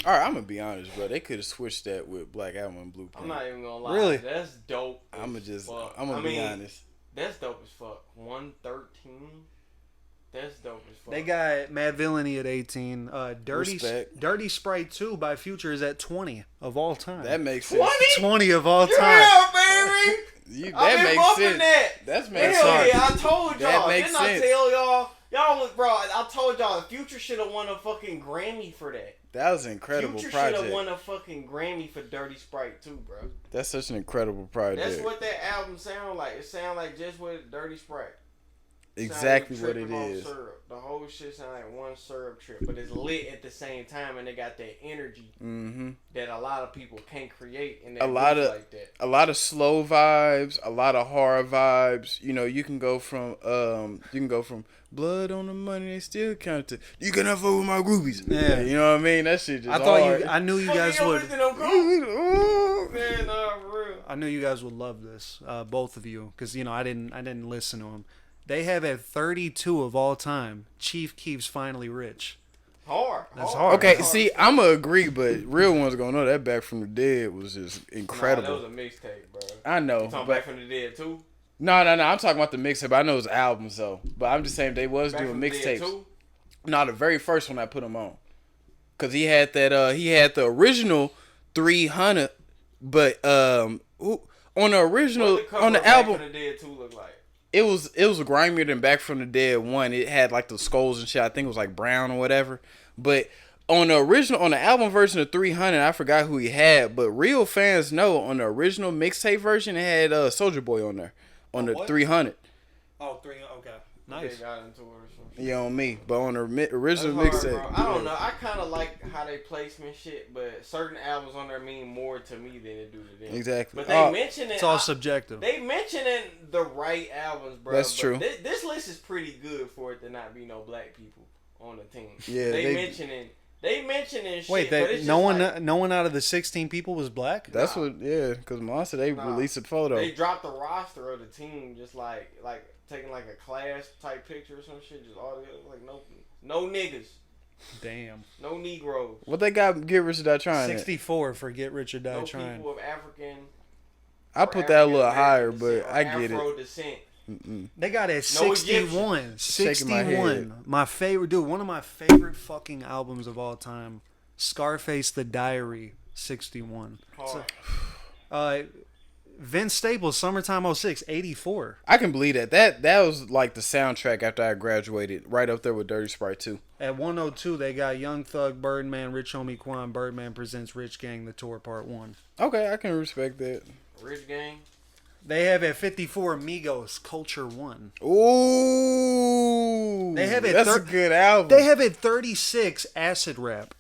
All right, I'm gonna be honest, bro. They could have switched that with Black Album and Blueprint. I'm not even gonna lie. Really? That's dope. I'm as fuck. gonna I be mean, honest. That's dope as fuck. 113. That's dope as fuck. They got Mad Villainy at 18. Respect. Dirty Sprite 2 by Future is at 20 of all time. That makes sense. 20 of all time. Yeah, baby. That I've been makes bumping sense. that. That's Hell makes sense. yeah, I told That y'all. makes Didn't sense. I tell y'all? Y'all was, bro, I told y'all the Future should have won a fucking Grammy for that. That was an incredible Future should have project. won a fucking Grammy for Dirty Sprite too, bro. That's such an incredible project. That's what that album sound like. It sound like just with Dirty Sprite. Exactly Sound like what it tripping on is. Syrup. The whole shit sound like one syrup trip, but it's lit at the same time, and they got that energy Mm-hmm. that a lot of people can't create in A that lot beat of- like that. A lot of slow vibes, a lot of horror vibes. You know, you can go from blood on the money, they still count to you cannot fuck with my groupies. Yeah. You know what I mean? That shit just I thought hard. I knew you guys Fucking would. listen to them cool. Ooh. Man, nah, for real. I knew you guys would love this, both of you, because you know I didn't listen to them. They have at 32 of all time. Chief Keef's Finally Rich. Hard. That's hard. Okay, see, I'ma agree, but real ones gonna know that Back from the Dead was just incredible. Nah, that was a mixtape, bro. I know, You talking but Back from the Dead too? no, I'm talking about the mixtape. I know it's albums though, but I'm just saying they was Back doing from the Dead mixtapes. too? No, the very first one I put him on, cause he had that. He had the original 300, but on the original What the cover on the of Back album, from the Dead 2 look like? it was grimier than Back from the Dead 1. It had like the skulls and shit. I think it was like brown or whatever. But on the original, on the album version of 300, I forgot who he had. But real fans know on the original mixtape version, it had Soulja Boy on there on the what? 300. Oh, 3. Okay. They Nice. got into it or something. You know me. But on the original That's hard, mixtape, bro. I don't know. I kind of like how they placement shit, but certain albums on there mean more to me than it do to them. Exactly. But they mention it. It's all subjective. They mentioning the right albums, bro. That's but true. This list is pretty good for it to not be no black people on the team. Yeah, they they- mentioning shit. Wait, but it's no just one like, no one out of the 16 people was black? that's Nah. what. Yeah, because Monster they Nah. released a photo. They dropped the roster of the team, just like taking like a class type picture or some shit. Just all the like no niggas, Damn. no Negroes, What they got? Get Rich or Die Trying. at? 64 for Get Rich or Die no Trying. people of African. I or put that a little African higher, American but descent or I get it. Afro descent. They got at No 61. Shaking my 61. head. My favorite, dude, one of my favorite fucking albums of all time. Scarface The Diary, 61. Hard. Vince Staples, Summertime 06, 84. I can believe that. That was like the soundtrack after I graduated, right up there with Dirty Sprite 2. At 102, they got Young Thug, Birdman, Rich Homie Quan, Birdman Presents Rich Gang, The Tour Part 1. Okay, I can respect that. Rich Gang. They have at 54, Migos, Culture 1. Ooh, They have it that's a thir- good album. They have at 36, Acid Rap.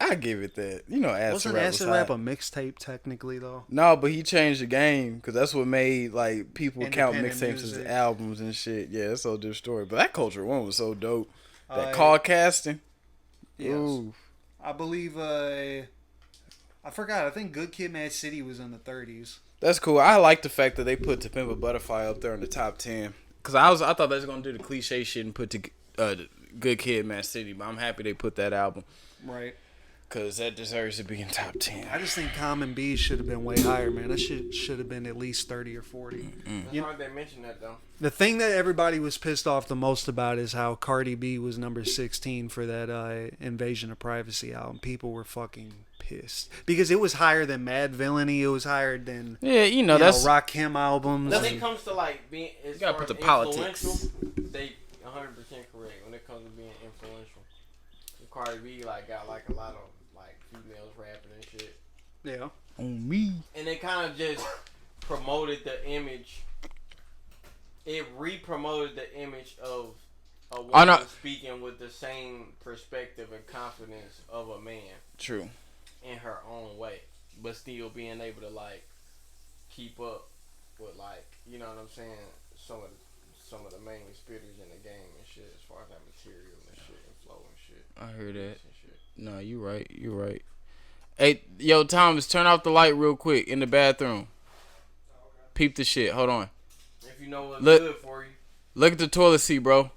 I give it that. You know, Acid Wasn't Rap Acid was Rap hot. a mixtape technically, though? No, but he changed the game because that's what made like people count Independent mixtapes as music. albums and shit. Yeah, that's a whole different story. But that Culture One was so dope. That Uh, call casting. Yes. Ooh, I believe, I forgot. I think Good Kid, Mad City was in the 30s. that's cool. I like the fact that they put To Pimp a Butterfly up there in the top 10 because I thought they was gonna do the cliche shit and put the Good Kid, Mad City, but I'm happy they put that album. Right. Cause that deserves to be in top 10. I just think Common B should have been way higher, man. That shit should have been at least 30 or 40. That's hard they mentioned that though. The thing that everybody was pissed off the most about is how Cardi B was number 16 for that Invasion of Privacy album. People were fucking pissed because it was higher than Mad Villainy. It was higher than that's Rakim albums. When it comes to like being, as gotta far put as the politics. influential, they 100% correct when it comes to being influential. Cardi B like got like a lot of like females rapping and shit. Yeah. on me. And they kind of just promoted the image. It re-promoted the image of a woman speaking with the same perspective and confidence of a man. True. In her own way, but still being able to like keep up with like, you know what I'm saying, some of the main spitters in the game and shit, as far as that material and shit and flow and shit. I heard that. No, you right. Hey, yo, Thomas, turn off the light real quick in the bathroom. Peep the shit. Hold on. If you know what's good for you. Look at the toilet seat, bro.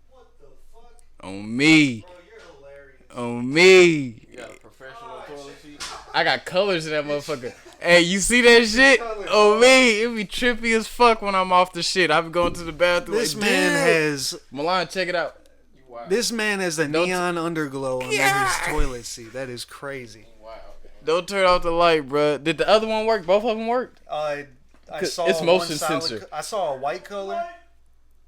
What the fuck? On me. Bro, you're hilarious. On me. You got a professional toilet seat? I got colors in that motherfucker. Hey, you see that shit? On me. It be trippy as fuck when I'm off the shit. I be going to the bathroom. This like, man damn. has... Milan, check it out. This man has a neon underglow under his toilet seat. That is crazy. Wow. Don't turn off the light, bro. Did the other one work? Both of them worked? I saw it's motion sensor. I saw a white color.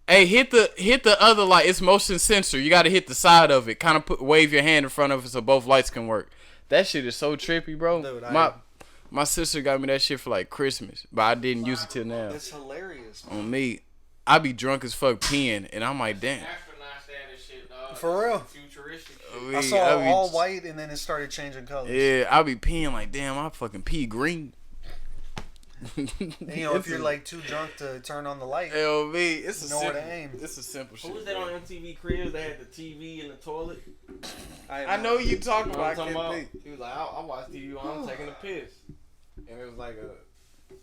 Hey, hit the other light. It's motion sensor. You got to hit the side of it. Kind of wave your hand in front of it so both lights can work. That shit is so trippy, bro. Dude, my sister got me that shit for like Christmas, but I didn't use it till now. It's hilarious, man. On me, I be drunk as fuck peeing, and I'm like, damn. For real. Futuristic. I saw all white, and then it started changing colors. Yeah, I be peeing like, damn, I fucking pee green. And, you know, if you're like too drunk to turn on the light, LV, it's a know where simple, to aim. It's a simple shit. Who was that on MTV Cribs? They had the TV in the toilet. I know you talking You know what about. I'm talking about? He was like, I watched TV while I'm taking a piss. And it was like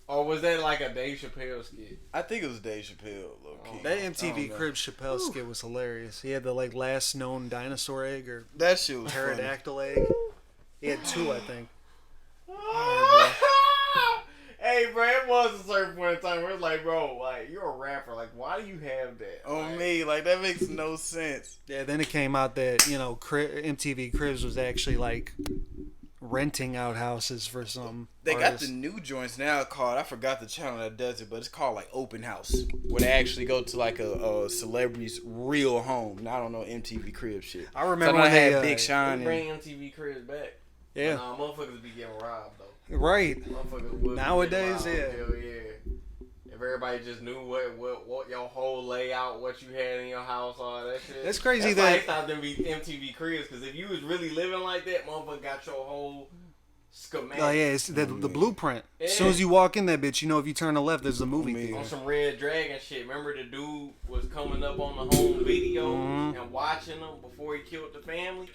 or was that like a Dave Chappelle skit? I think it was Dave Chappelle, low key. that MTV Cribs Chappelle skit was hilarious. He had the like last known dinosaur egg or That shit was funny. pterodactyl egg. He had two, I think. Hey, bro, it was a certain point in time where it's like, bro, like, you're a rapper. Like, why do you have that? On me, like, that makes no sense. Yeah, then it came out that, you know, MTV Cribs was actually like renting out houses for some They artists. got the new joints now called, I forgot the channel that does it, but it's called like Open House, where they actually go to like a celebrity's real home, not on no MTV Crib shit. I remember so when they they had Big Sean. Bring MTV Cribs back. Yeah. Nah, motherfuckers be getting robbed, though. Right. Motherfuckers would be Nowadays, getting yeah. robbed. Hell yeah. If everybody just knew what your whole layout, what you had in your house, all that shit. That's crazy That's why that- they stopped them be MTV Cribs, because if you was really living like that, motherfucker got your whole schematic. Oh yeah, it's the blueprint. As soon as you walk in that bitch, you know if you turn to the left, there's a movie theater. On some Red Dragon shit. Remember the dude was coming up on the home video and watching them before he killed the family?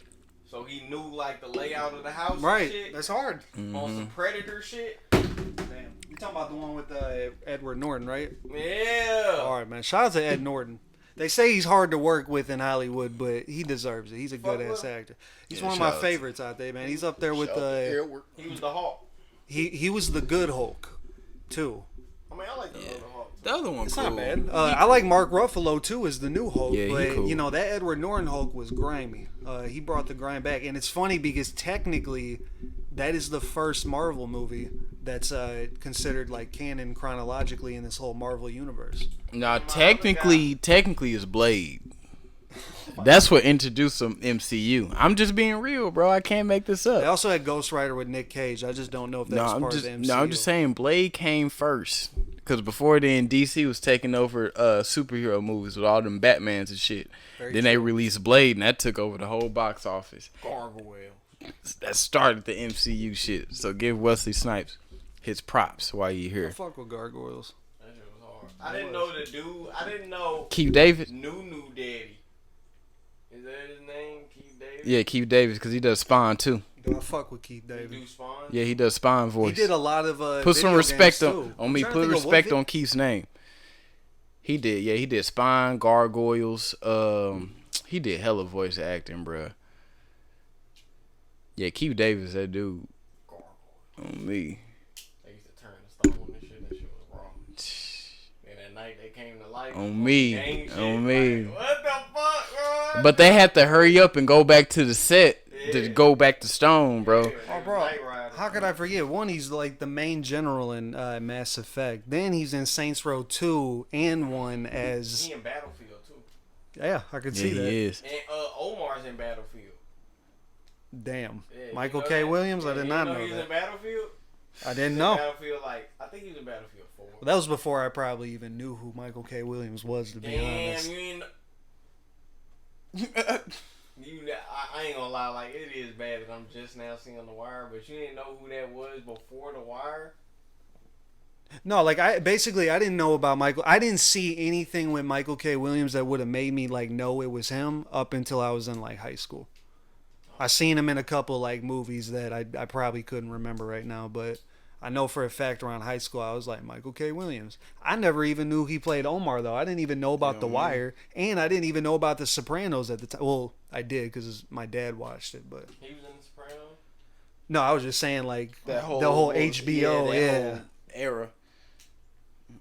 So he knew like the layout of the house Right. and shit. That's hard. On some Predator shit. Damn. You talking about the one with Edward Norton, right? Yeah. All right, man. Shout out to Ed Norton. They say he's hard to work with in Hollywood, but he deserves it. He's a good ass actor. He's one of my favorites out there, man. He's up there with He was the Hawk. he was the good Hulk, too. I mean, I like the other Hawk. The other one, It's cool. not bad. I like Mark Ruffalo too as the new Hulk, Yeah, he but cool. you know that Edward Norton Hulk was grimy. He brought the grime back, and it's funny because technically, that is the first Marvel movie that's considered like canon chronologically in this whole Marvel universe. Now, technically is Blade. That's what introduced some MCU. I'm just being real, bro. I can't make this They up. also had Ghost Rider with Nick Cage. I just don't know if that's part of the MCU. I'm just saying Blade came first. Because before then, DC was taking over superhero movies with all them Batmans and shit. Then they released Blade, and that took over the whole box office. Gargoyle. That started the MCU shit. So give Wesley Snipes his props while you I here. fuck with gargoyles. That shit was hard. I didn't know the dude. I didn't know Keith David? New Daddy. Is that his name? Keith David? Yeah, Keith Davis, because he does Spawn too. Do I fuck with Keith He David? do Spawn? Yeah, he does Spawn voice. He did a lot of Put some video respect games, on too. me. I'm trying to Put think of respect what on Keith's name. He did. Yeah, he did Spawn, Gargoyles. He did hella voice acting, bruh. Yeah, Keith Davis, that dude. Gargoyle. On me. They used to turn the stone and shit. That shit was raw. And at night they came to life. On me. Gang shit, On me. Like, what the fuck, bro? But they have to hurry up and go back to the set to go back to Stone, bro. Yeah, Oh, bro, how could I forget? One, he's like the main general in Mass Effect. Then he's in Saints Row 2 and 1 as... He in Battlefield, too. Yeah, I could Yeah, see that. he is. And Omar's in Battlefield. Damn. Yeah, Michael you know K. that? Williams? Yeah, I did you not know know he was that. in Battlefield? I didn't In know. Battlefield, I think he was in Battlefield 4. Well, that was before I probably even knew who Michael K. Williams was, to be honest. Damn, you I ain't gonna lie, like, it is bad that I'm just now seeing The Wire, but you didn't know who that was before The Wire? No, like, I didn't know about Michael. I didn't see anything with Michael K. Williams that would have made me, like, know it was him up until I was in, like, high school. I seen him in a couple, like, movies that I probably couldn't remember right now, but I know for a fact around high school I was like, Michael K. Williams. I never even knew he played Omar, though. I didn't even know about The Wire, and I didn't even know about The Sopranos at the time. Well, I did because my dad watched it, but... He was in The Sopranos? No, I was just saying, like, That whole, the whole HBO, that whole era.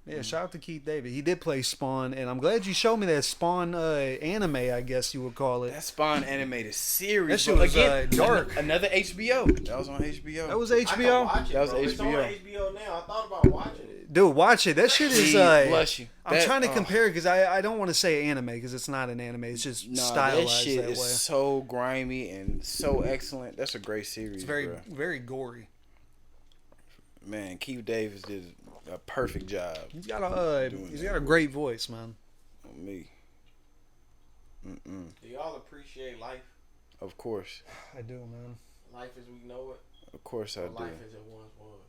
Yeah, shout out to Keith David. He did play Spawn, and I'm glad you showed me that Spawn anime, I guess you would call it. That Spawn animated series. That shit but was dark. Another HBO. That was on HBO. That was I can HBO? watch it, That was bro. It's on HBO. HBO now. I thought about watching it. Dude, watch it. That shit is... Bless you. I'm trying to compare it because I don't want to say anime because it's not an anime. It's just stylized that shit that is way. so grimy and so excellent. That's a great series. It's very, bro. very gory. Man, Keith Davis did a perfect job. He's got a great voice, man. On me. Do y'all appreciate life? Of course. I do, man. Life as we know it? Of course I Or do. life as it once was?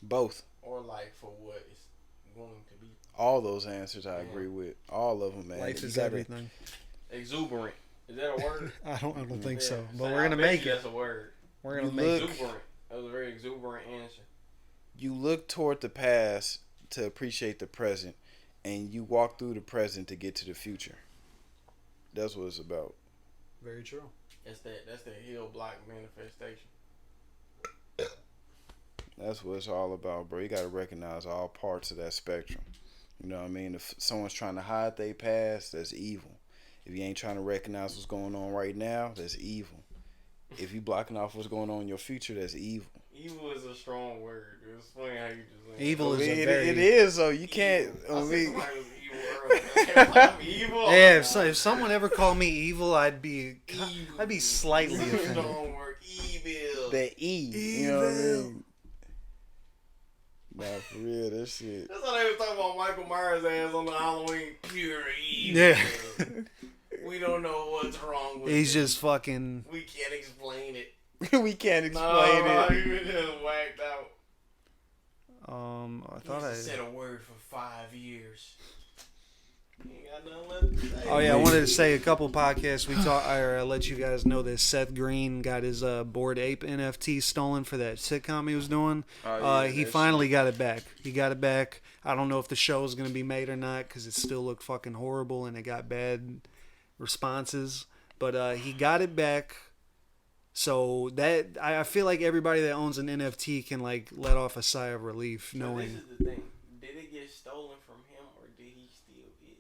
Both. Or life for what it's going to be? All those answers I agree with. All of them, man. Life You is gotta- everything. Exuberant. Is that a word? I don't think so, Yeah. but I we're gonna bet make you it. That's a word. We're gonna You make it. look- Exuberant. That was a very exuberant answer. You look toward the past to appreciate the present, and you walk through the present to get to the future. That's what it's about. Very true. That's that hill block manifestation. That's what it's all about, bro. You got to recognize all parts of that spectrum. You know what I mean? If someone's trying to hide their past, that's evil. If you ain't trying to recognize what's going on right now, that's evil. If you blocking off what's going on in your future, that's evil. Evil is a strong word. It's funny how you just went. Evil is a It- very... it is, so you can't. I I said mean, somebody was evil earlier. I'm evil. Yeah, if someone ever called me evil, I'd be Evil. slightly It's a offended. strong word. Evil. that E. You know what I mean? Nah, for real, that shit. That's how they was talking about Michael Myers' ass on the Halloween. Pure evil. Yeah. We don't know what's wrong with He's him. just fucking... We can't explain it. We can't explain No, it. he was just whacked out. I He thought used to I... said a word for 5 years. He ain't got nothing left to say. Oh yeah, I wanted to say a couple podcasts we talked. I let you guys know that Seth Green got his Bored Ape NFT stolen for that sitcom he was doing. Oh, yeah, He that finally got it back. He got it back. I don't know if the show is gonna be made or not because it still looked fucking horrible and it got bad responses. But he got it back. So that I feel like everybody that owns an NFT can like let off a sigh of relief But knowing. this is the thing. Did it get stolen from him or did he steal it?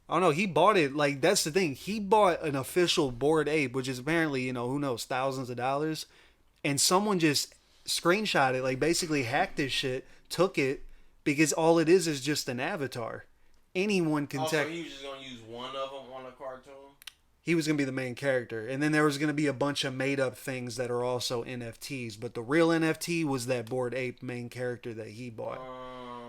Oh no, he bought it. Like that's the thing. He bought an official Bored Ape, which is apparently, who knows, thousands of dollars. And someone just screenshot it, like basically hacked this shit, took it, because all it is just an avatar. Anyone can Also, tech. he was just gonna use one of them on a cartoon. He was gonna be the main character, and then there was gonna be a bunch of made up things that are also NFTs. But the real NFT was that Bored Ape main character that he bought.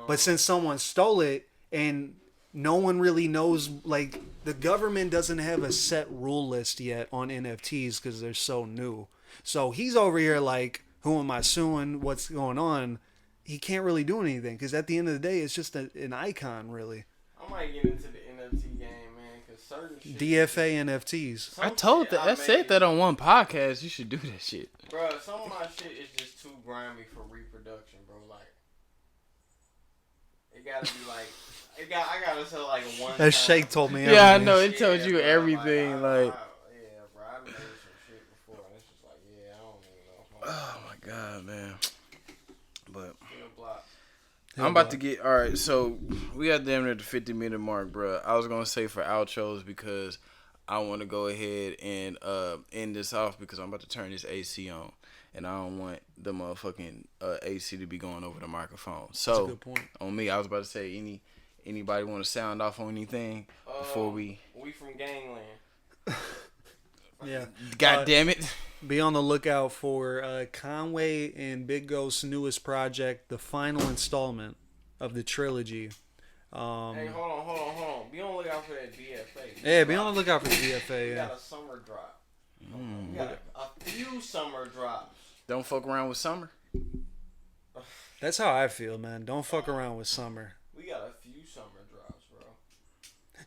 But since someone stole it, and no one really knows, like the government doesn't have a set rule list yet on NFTs because they're so new. So he's over here like, who am I suing? What's going on? He can't really do anything because at the end of the day, it's just an icon, really. I might get into the NFT game, man, because certain shit. DFA NFTs. I told that. I said that on one podcast. You should do that shit. Bro, some of my shit is just too grimy for reproduction, bro. Like, it gotta be like, I gotta sell like one. As time. Shake told me. Yeah, I everything. know. It told you bro, everything. Like, yeah, bro, I made some shit before, and it's just like, yeah, I don't even know if Oh my god, man. But Still block. I'm about to get all right. So we got damn near the 50-minute mark, bro. I was gonna say for outros because I want to go ahead and end this off because I'm about to turn this AC on, and I don't want the motherfucking AC to be going over the microphone. So That's a good point. On me, I was about to say anybody want to sound off on anything before we from Gangland. Yeah. God damn it. Be on the lookout for Conway and Big Ghost's newest project, the final installment of the trilogy. Hey, hold on. Be on the lookout for that DFA. Yeah, be on the lookout for the DFA. We Yeah. got a summer drop. We got a few summer drops. Don't fuck around with summer. That's how I feel, man. Don't fuck around with summer. We got a few summer drops, bro.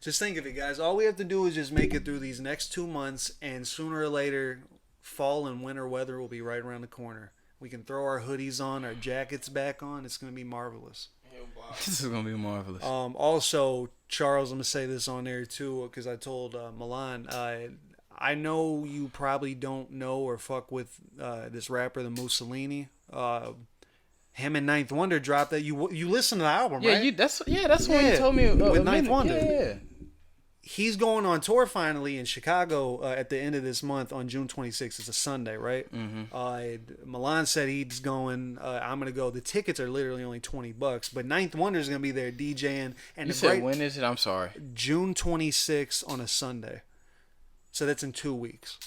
Just think of it, guys. All we have to do is just make it through these next 2 months, and sooner or later, fall and winter weather will be right around the corner. We can throw our hoodies on, our jackets back on. It's going to be marvelous. This is gonna be marvelous. Also, Charles, I'm gonna say this on there too, because I told Milan. I know you probably don't know or fuck with this rapper, the Mussolini. Him and Ninth Wonder dropped that. You listen to the album, Yeah, right? that's what you told me with Ninth Wonder. Yeah. He's going on tour finally in Chicago at the end of this month on June 26th. It's a Sunday, right? Mm-hmm. Milan said he's going. I'm going to go. The tickets are literally only $20, but Ninth Wonder is going to be there DJing. And you said when is it? I'm sorry. June 26th on a Sunday. So that's in 2 weeks.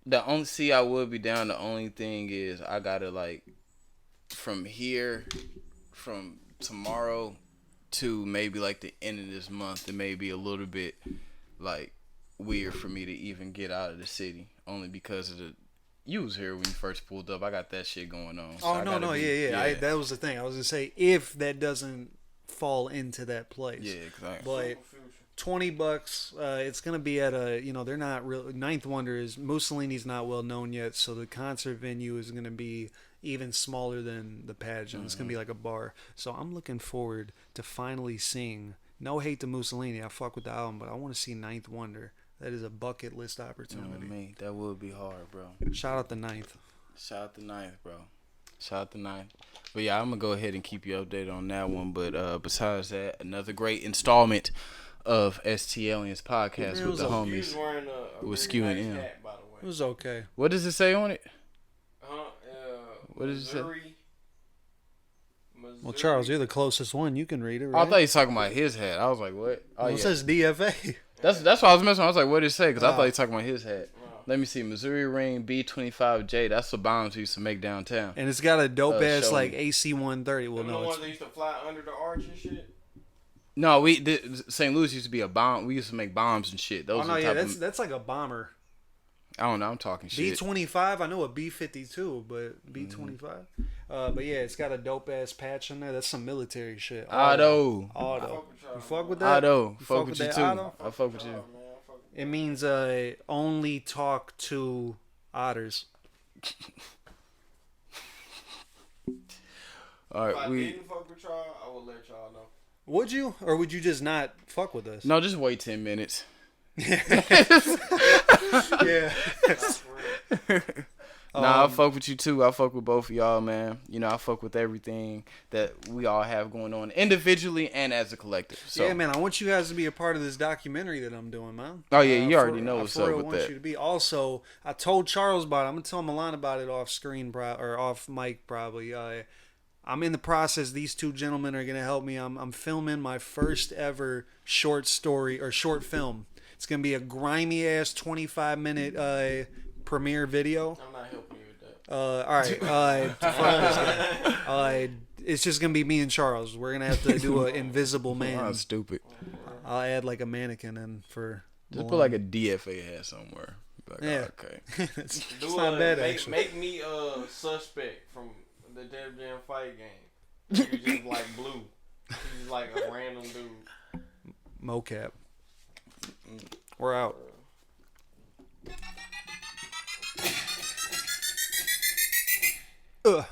I would be down. The only thing is I gotta from tomorrow to maybe the end of this month, it may be a little bit weird for me to even get out of the city, only because of you was here when you first pulled up. I got that shit going on. So that was the thing. I was gonna say if that doesn't fall into that place. Yeah, exactly. But $20, it's gonna be at they're not real. Ninth Wonder is Mussolini's not well known yet, so the concert venue is gonna be even smaller than the pageant. It's gonna be like a bar. So I'm looking forward to finally seeing. No hate to Mussolini, I fuck with the album, but I want to see Ninth Wonder. That is a bucket list opportunity. That would be hard, bro. Shout out to Ninth. Shout out to Ninth, bro. Shout out to Ninth. But yeah, I'm gonna go ahead and keep you updated on that one. But besides that, another great installment of STLiens podcast with the homies. With Skew and M. It was okay. What does it say on it? What does it say? Well, Charles, you're the closest one. You can read it, Oh, right? I thought he was talking about his hat. I was like, what? Oh, It says DFA. That's what I was messing with. I was like, what did it say? Because I thought he was talking about his hat. Let me see. Missouri Ring B25J. That's the bombs we used to make downtown. And it's got a dope ass show me. AC 130. Well, The no, ones that used to fly under the arch and shit. No, St. Louis used to be a bomb. We used to make bombs and shit. Those that's like a bomber. I don't know. I'm talking shit. B25. I know a B52, but B25. But yeah, it's got a dope ass patch in there. That's some military shit. Auto. You fuck with that? Auto. You fuck with you that too. Auto? I fuck with you. It means only talk to otters. All right, If I didn't fuck with y'all, I would let y'all know. Would you, or would you just not fuck with us? No, just wait 10 minutes. Yeah. Nah, I fuck with you too. I fuck with both of y'all, man. I fuck with everything that we all have going on individually and as a collective. So. Yeah, man, I want you guys to be a part of this documentary that I'm doing, man. Oh yeah, you already know what's up with want that. You to be. Also, I told Charles about it. I'm gonna tell Milan about it off screen, or off mic, probably. I'm in the process. These two gentlemen are gonna help me. I'm filming my first ever short story or short film. It's gonna be a grimy ass 25-minute premiere video. I'm not helping you with that. All right. Fuck this guy. It's just gonna be me and Charles. We're gonna have to do an invisible man. Oh, stupid. I'll add like a mannequin in for. Just put like a DFA hat somewhere. Like, Yeah. oh, okay. it's not bad actually. Make me a suspect from the Def Jam fight game. You just like blue. You just like a random dude. Mocap. We're out. Ugh.